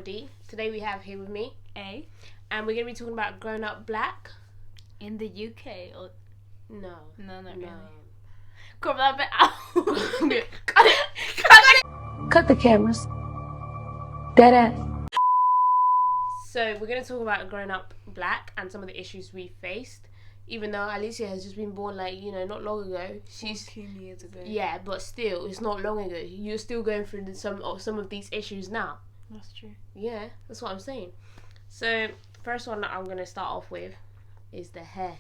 D. Today we have here with me A. And we're going to be talking about Grown Up Black. In the UK or No. no, not No. really. Crop that bit out. Cut it! Cut the cameras. Dead ass. So we're going to talk about Grown Up Black and some of the issues we faced. Even though Alicia has just been born not long ago. She's 14 years ago. Yeah, but still, it's not long ago. You're still going through some of these issues now. That's true. Yeah, that's what I'm saying. So, first one that I'm going to start off with is the hair.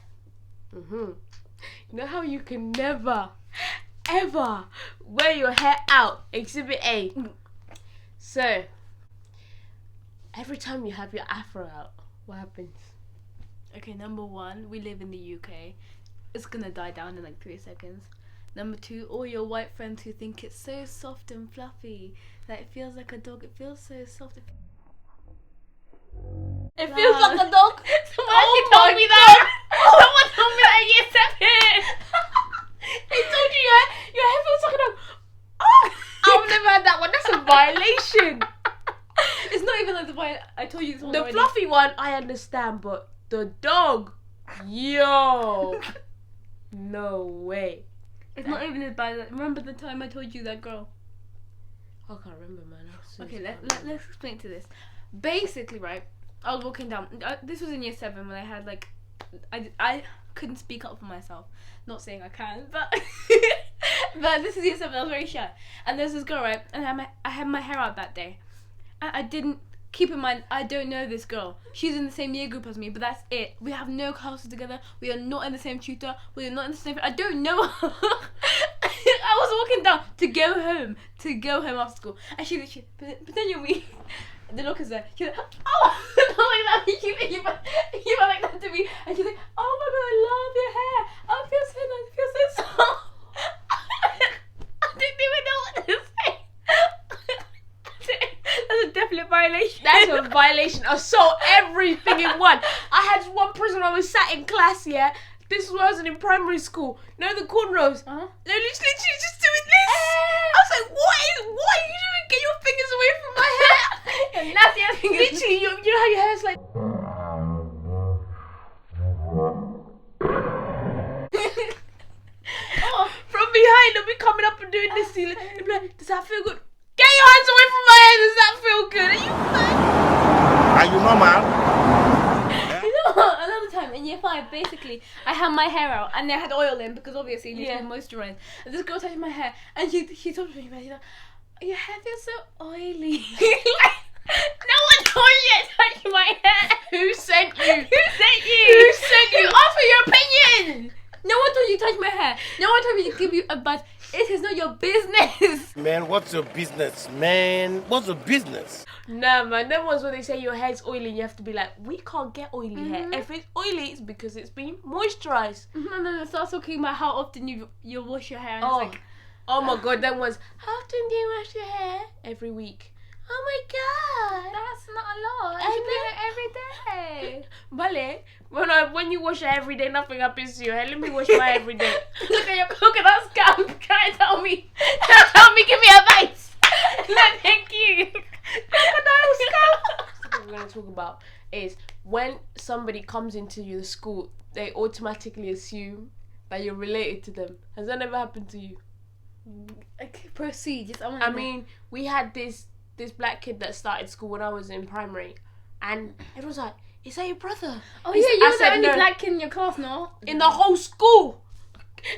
You know how you can never, ever wear your hair out? Exhibit A. So, every time you have your afro out, what happens? Okay, number one, we live in the UK. It's gonna die down in like 3 seconds. Number two, all your white friends who think it's so soft and fluffy, that it feels like a dog. It feels so soft. It feels like a dog. Someone actually told me that. Someone told me that in year 7. They told you your hair feels like a dog. Oh, I've never had that one. That's a violation. It's not even like the one I told you this one The already. fluffy one, I understand, but the dog, yo, no way. It's not even as bad as... Remember the time I told you that girl? I can't remember, man. Okay, let's explain to this. Basically, right, I was walking down. This was in year 7 when I had like... I couldn't speak up for myself. Not saying I can, but... but this is year 7, I was very shy. And there's this girl, right, and I had my hair out that day. And I didn't... Keep in mind, I don't know this girl. She's in the same year group as me, but that's it. We have no classes together. We are not in the same tutor. We are not in the same... I don't know her. I was walking down to go home after school. And she literally, pretend you're me. The look is there. She's like, oh, not like that. You were like that to me. And she's like, oh my god, I love your hair. Oh, it feels so nice. It feels so soft. I didn't even know what to say. That's a definite violation. That's a violation. Assault, everything in one. I had one person when I was sat in class, yeah. This was when I was in primary school. You know the cornrows? Uh-huh. They're literally just doing this. I was like, what are you doing? Get your fingers away from my hair. And that's the other thing. Literally, you know how your hair's like... From behind, they'll be coming up and doing this to you. They'll be like, does that feel good? Get your hands away from my hair. Does that feel good? Are you mad? Are you normal? You know what? Another time in year 5, basically, I had my hair out and I had oil in because obviously you need to moisturize. And this girl touched my hair and she told me, she's like, your hair feels so oily. No one told you to touch my hair. Who sent you? Who sent you? Who sent you? Offer your opinion. No one told you to touch my hair. No one told me to give you advice. It is not your business. Man, what's your business, man? What's your business? Nah, man. Them ones where they say your hair's oily, you have to be like, we can't get oily hair. If it's oily, it's because it's been moisturized. No. Start talking about how often you wash your hair. And Oh, it's like, oh my god. Them ones. How often do you wash your hair? Every week. Oh my god. that's not a lot. I You do it every day. Vale, when you wash your hair every day, nothing happens to your hair. Let me wash my hair every day. Look at that scalp. Try to tell me. Give me advice. No, thank you. Crocodile scalp. What we're going to talk about is when somebody comes into the school, they automatically assume that you're related to them. Has that ever happened to you? Proceed. Just, I mean, we had this black kid that started school when I was in primary, and everyone's like, "Is that your brother?" Oh Is- yeah, you I were the said only no. black kid in your class, no? In the whole school.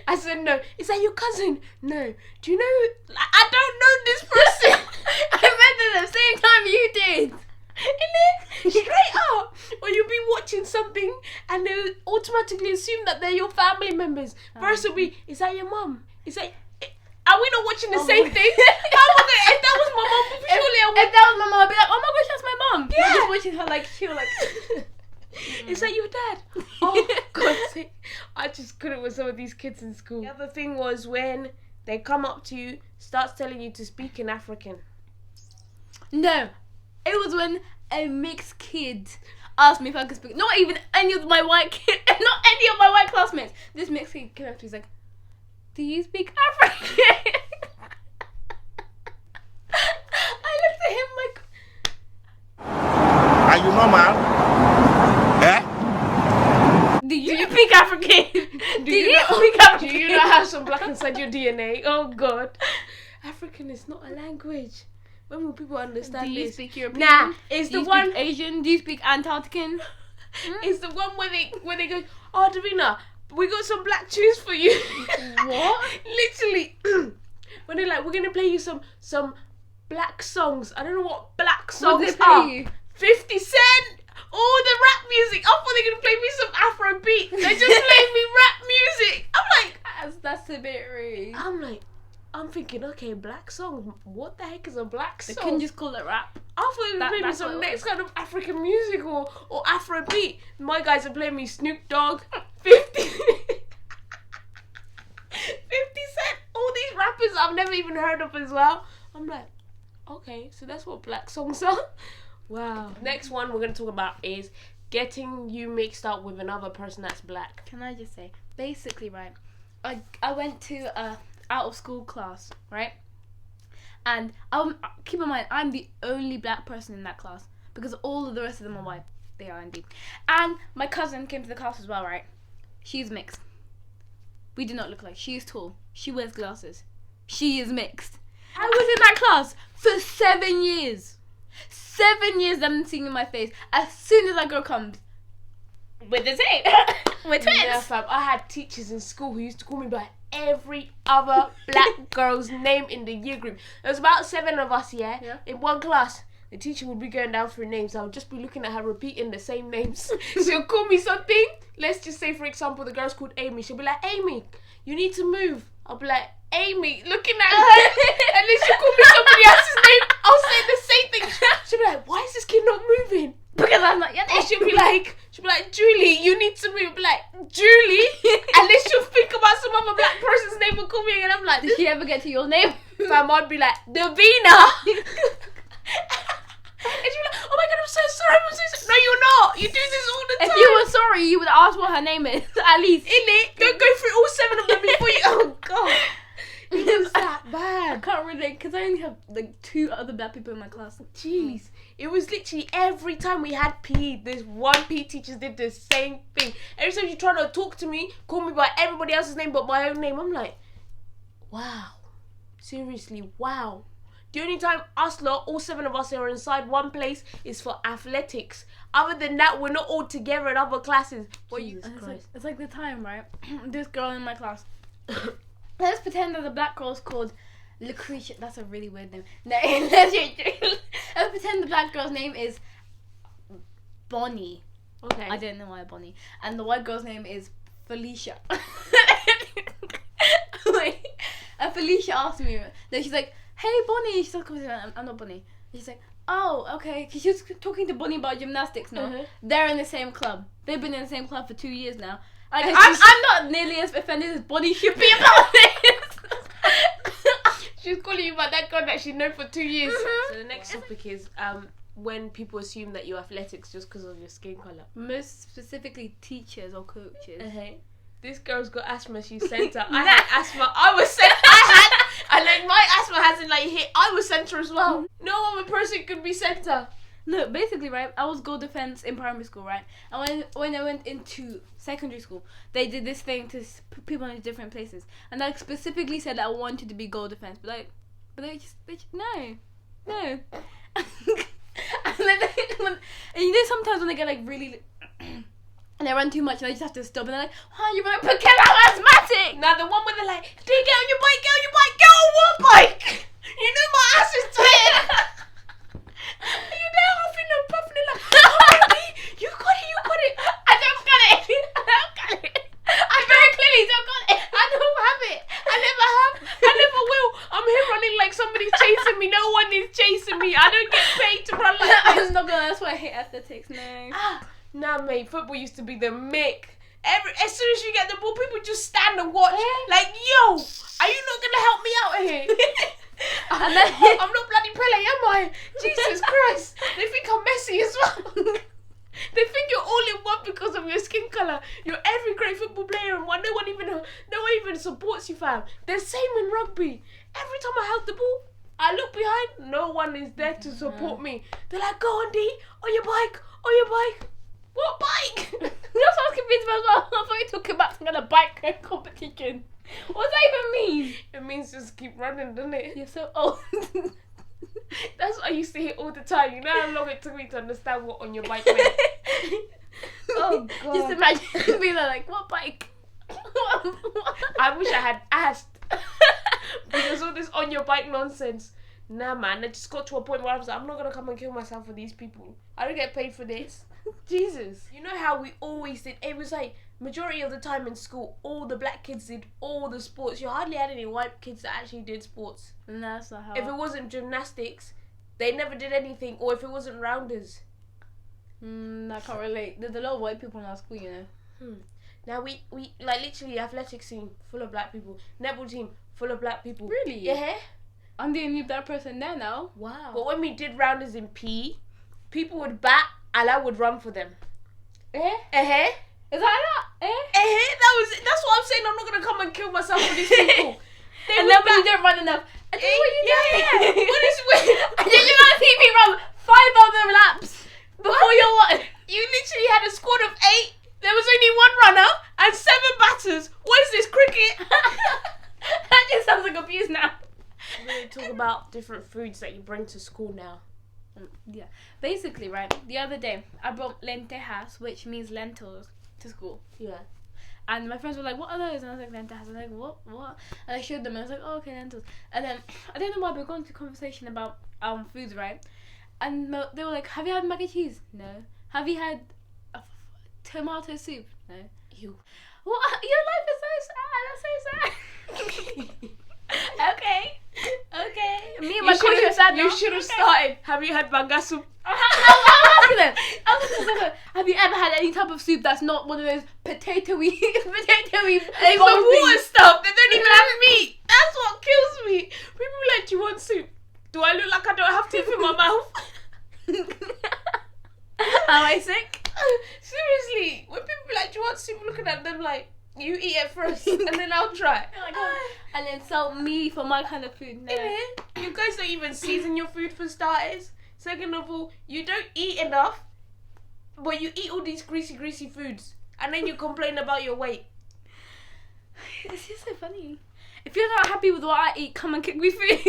I said no. Is that your cousin? No. Do you know? I don't know this person. I met at the same time you did. And then straight up, or you'll be watching something and they'll automatically assume that they're your family members. First will be, is that your mum? Is that? Are we not watching the same thing? How am I gonna, if that was my mum, surely I would. If that was my mom, I'd be like, oh my gosh, that's my mom. Yeah. Just watching her like, she was like, Is that your dad? Oh, God's sake. I just couldn't with some of these kids in school. The other thing was when they come up to you, starts telling you to speak in African. no. It was when a mixed kid asked me if I could speak. Not even any of my white kids, not any of my white classmates. This mixed kid came up to me, he's like, do you speak African? I looked at him like, you normal? Eh? Do you speak African? Do you not have some black inside your DNA? Oh God, African is not a language. When will people understand Do you this? speak European? Nah, it's Do the you one. speak Asian? Do you speak Antarctican? It's the one where they go. Oh, Davina, we got some black tunes for you. What? Literally, when they're like, we're gonna play you some black songs. I don't know what black What songs do they are. play you? 50 Cent. All the rap music. I thought they were gonna play me some Afro beat. They just played me rap music. That's a bit rude. I'm thinking, okay, black song. What the heck is a black They song? couldn't just call it rap. I thought they were playing me that's some what it next was. kind of African music or Afro beat. My guys are playing me Snoop Dogg, 50 Cent, all these rappers I've never even heard of as well. I'm like, okay, so that's what black songs are. Wow. Next one we're going to talk about is getting you mixed up with another person that's black. Can I just say, basically, right, I went to a out of school class, right? And keep in mind, I'm the only black person in that class because all of the rest of them are white. They are indeed. And my cousin came to the class as well, right? She's mixed. We do not look alike. She is tall. She wears glasses. She is mixed. I was in that class for 7 years. 7 years them seeing in my face. As soon as that girl comes, with the same. We're twins. Yeah, fam. I had teachers in school who used to call me by every other black girl's name in the year group. There was about 7 of us, yeah. In one class. The teacher would be going down through names. I would just be looking at her repeating the same names. She'll call me something. Let's just say, for example, the girl's called Amy. She'll be like, Amy, you need to move. I'll be like, Amy, looking at her. And then she'll call me somebody else's name. I'll say the same thing. She'll be like, why is this kid not moving? Because I'm not your name. Or she'll be like, Julie, you need to move. I'll be like, Julie? And then she'll think about some other black person's name and call me. And I'm like, Did she ever get to your name? fam, I'd be like, Davina. And she'd be like, oh my God, I'm so sorry. No, you're not. You do this all the time. If you were sorry, you would ask what her name is, at least. Innit? Don't go through all 7 of them before you. Oh God. It was that I bad. can't relate because I only have like 2 other black people in my class. Jeez. It was literally every time we had PE, this one PE teacher did the same thing. Every time you try to talk to me, call me by everybody else's name but my own name. I'm like, wow. Seriously, wow. The only time us lot, all 7 of us are inside one place is for athletics. Other than that, we're not all together in other classes. Jesus Christ. It's like the time, right? This girl in my class. Let's pretend that the black girl's called Lucretia. That's a really weird name. No, let's pretend the black girl's name is Bonnie. Okay. I don't know why Bonnie. And the white girl's name is Felicia. Wait. And Felicia asked me. Then she's like, hey Bonnie. She's like, I'm not Bonnie. And she's like, oh, okay. Cause she was talking to Bonnie about gymnastics now. Uh-huh. They're in the same club. They've been in the same club for 2 years now. Like, And I'm not nearly as offended as Bonnie should be about this. She's calling you by that girl that she's known for 2 years. Mhm. So the next topic is when people assume that you're athletics just because of your skin colour. Most specifically teachers or coaches. This girl's got asthma, she's centre. I had asthma, I was centre. And like my asthma hasn't like hit, I was centre as well. No other person could be centre. Look, basically, right, I was goal defence in primary school, right? And when I went into secondary school, they did this thing to put people in different places. And I specifically said that I wanted to be goal defence, but they just no. And then and you know sometimes when they get like really and they run too much and they just have to stop and they're like, why are you running? Because I'm asthmatic! Now the one where they're like, do you get on your bike, get on what bike? You know my ass is tired. You there huffing and puffing and like, oh, you got it. I don't got it. I very clearly don't got it. I don't have it. I never have. I never will. I'm here running like somebody's chasing me. No one is chasing me. I don't get paid to run like this. I'm not gonna, that's why I hate athletics, no. Nah, mate, football used to be the mick. As soon as you get the ball, people just stand and watch. Like, yo, are you not gonna help me out here? And then, I'm not bloody Pele, am I? Jesus Christ. They think I'm Messi as well. They think you're all in one because of your skin colour. You're every great football player and no one even supports you, fam. The same in rugby. Every time I held the ball, I look behind, no one is there to support me. They're like, go on D, on your bike, On your bike? What bike? That's what I was confused about as well. I thought you were talking about some kind of bike competition. What does that even mean? It means just keep running, doesn't it? You're so old. That's what I used to hear all the time. You know how long it took me to understand what on your bike meant? Oh, God. Just imagine being like, what bike? I wish I had asked. Because all this on your bike nonsense. Nah, man, I just got to a point where I was like, I'm not going to come and kill myself for these people. I don't get paid for this. Jesus. You know how we always did? It was like, majority of the time in school, all the black kids did all the sports. You hardly had any white kids that actually did sports. No, that's not how. If it wasn't gymnastics, they never did anything. Or if it wasn't rounders. I can't relate. There's a lot of white people in our school, you know. Now we like literally athletics team full of black people. Netball team full of black people. Really? Yeah. I'm the only black person there now. Wow. But when we did rounders in PE, people would bat and I would run for them. Eh? Is that Eh? that's what I'm saying. I'm not gonna come and kill myself for these people. They And would then when bat- you don't run enough, I think what you yeah. doing? What is with? Did you not see me run 5 other laps before your one? You literally had a squad of 8. There was only 1 runner and 7 batters. What is this, cricket? That just sounds like abuse now. We're going to talk about different foods that you bring to school now. Yeah. Basically, right, the other day, I brought lentejas, which means lentils, to school. Yeah. And my friends were like, what are those? And I was like, lentejas. I was like, what? And I showed them, and I was like, oh, okay, lentils. And then, I don't know why, we got into a conversation about foods, right? And they were like, have you had mac and cheese? No. Have you had tomato soup? No. You. What? Your life is so sad. That's so sad. Okay. Me and my coach are sad now. You should have Okay. started. Have you had banga soup? Have you ever had any type of soup that's not one of those potatoey? It's the water stuff. They don't even have meat. That's what kills me. People are like, do you want soup? Do I look like I don't have teeth in my mouth? Am I sick? Seriously, when people are like, do you want soup? Looking at them like, you eat it first and then I'll try. And insult me for my kind of food. No. You guys don't even season your food for starters. Second of all, you don't eat enough, but you eat all these greasy foods, and then you complain about your weight. It's just so funny. If you're not happy with what I eat, come and cook me food.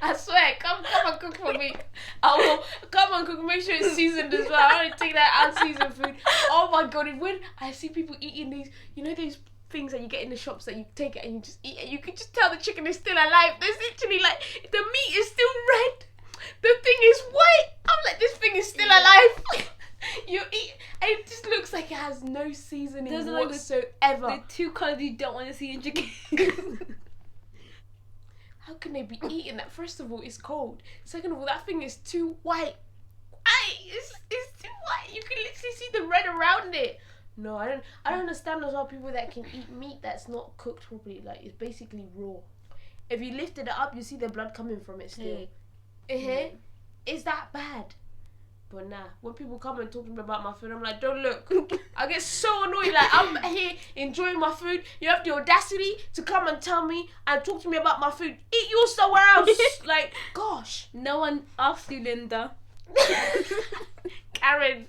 I swear, come and cook for me. I will come and cook. Make sure it's seasoned as well. I don't take that unseasoned food. Oh my god! And when I see people eating these, you know these things that you get in the shops that you take it and you just eat it, you can just tell the chicken is still alive. There's literally like the meat is still red, the thing is white. I'm like, this thing is still alive. You eat, and it just looks like it has no seasoning Those are like whatsoever. The 2 colours you don't want to see in chicken. How can they be eating that? First of all, it's cold. Second of all, that thing is too white. It's too white. You can literally see the red around it. No, I don't understand as well people that can eat meat that's not cooked properly. Like, it's basically raw. If you lifted it up, you see the blood coming from it still. It's that bad. But nah, when people come and talk to me about my food, I'm like, don't look. I get so annoyed. Like, I'm here enjoying my food. You have the audacity to come and tell me and talk to me about my food. Eat yours somewhere else. Like, gosh. No one asked you, Linda. Karen,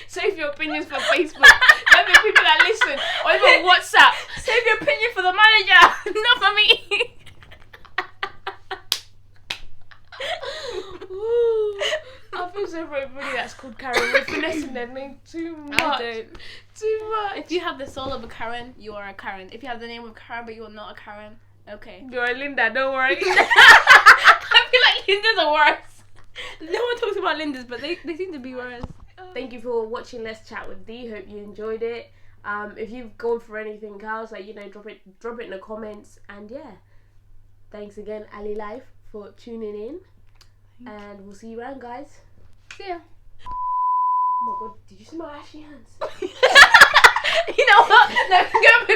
save your opinions for Facebook. Let the people that listen, or even WhatsApp. Save your opinion for the manager, not for me. Ooh, I feel so for everybody that's called Karen. We're finessing their name too much. I don't. Too much. If you have the soul of a Karen, you are a Karen. If you have the name of Karen but you are not a Karen, okay. You're a Linda, don't worry. I feel like Lindas are worse. No one talks about Lindas, but they seem to be worse. Thank you for watching Let's Chat with D. Hope you enjoyed it. If you've gone for anything else, like, drop it in the comments. And yeah, thanks again, Ali Life, for tuning in. And we'll see you around, guys. See ya. Oh my god, did you see my ashy hands? You know what? No, go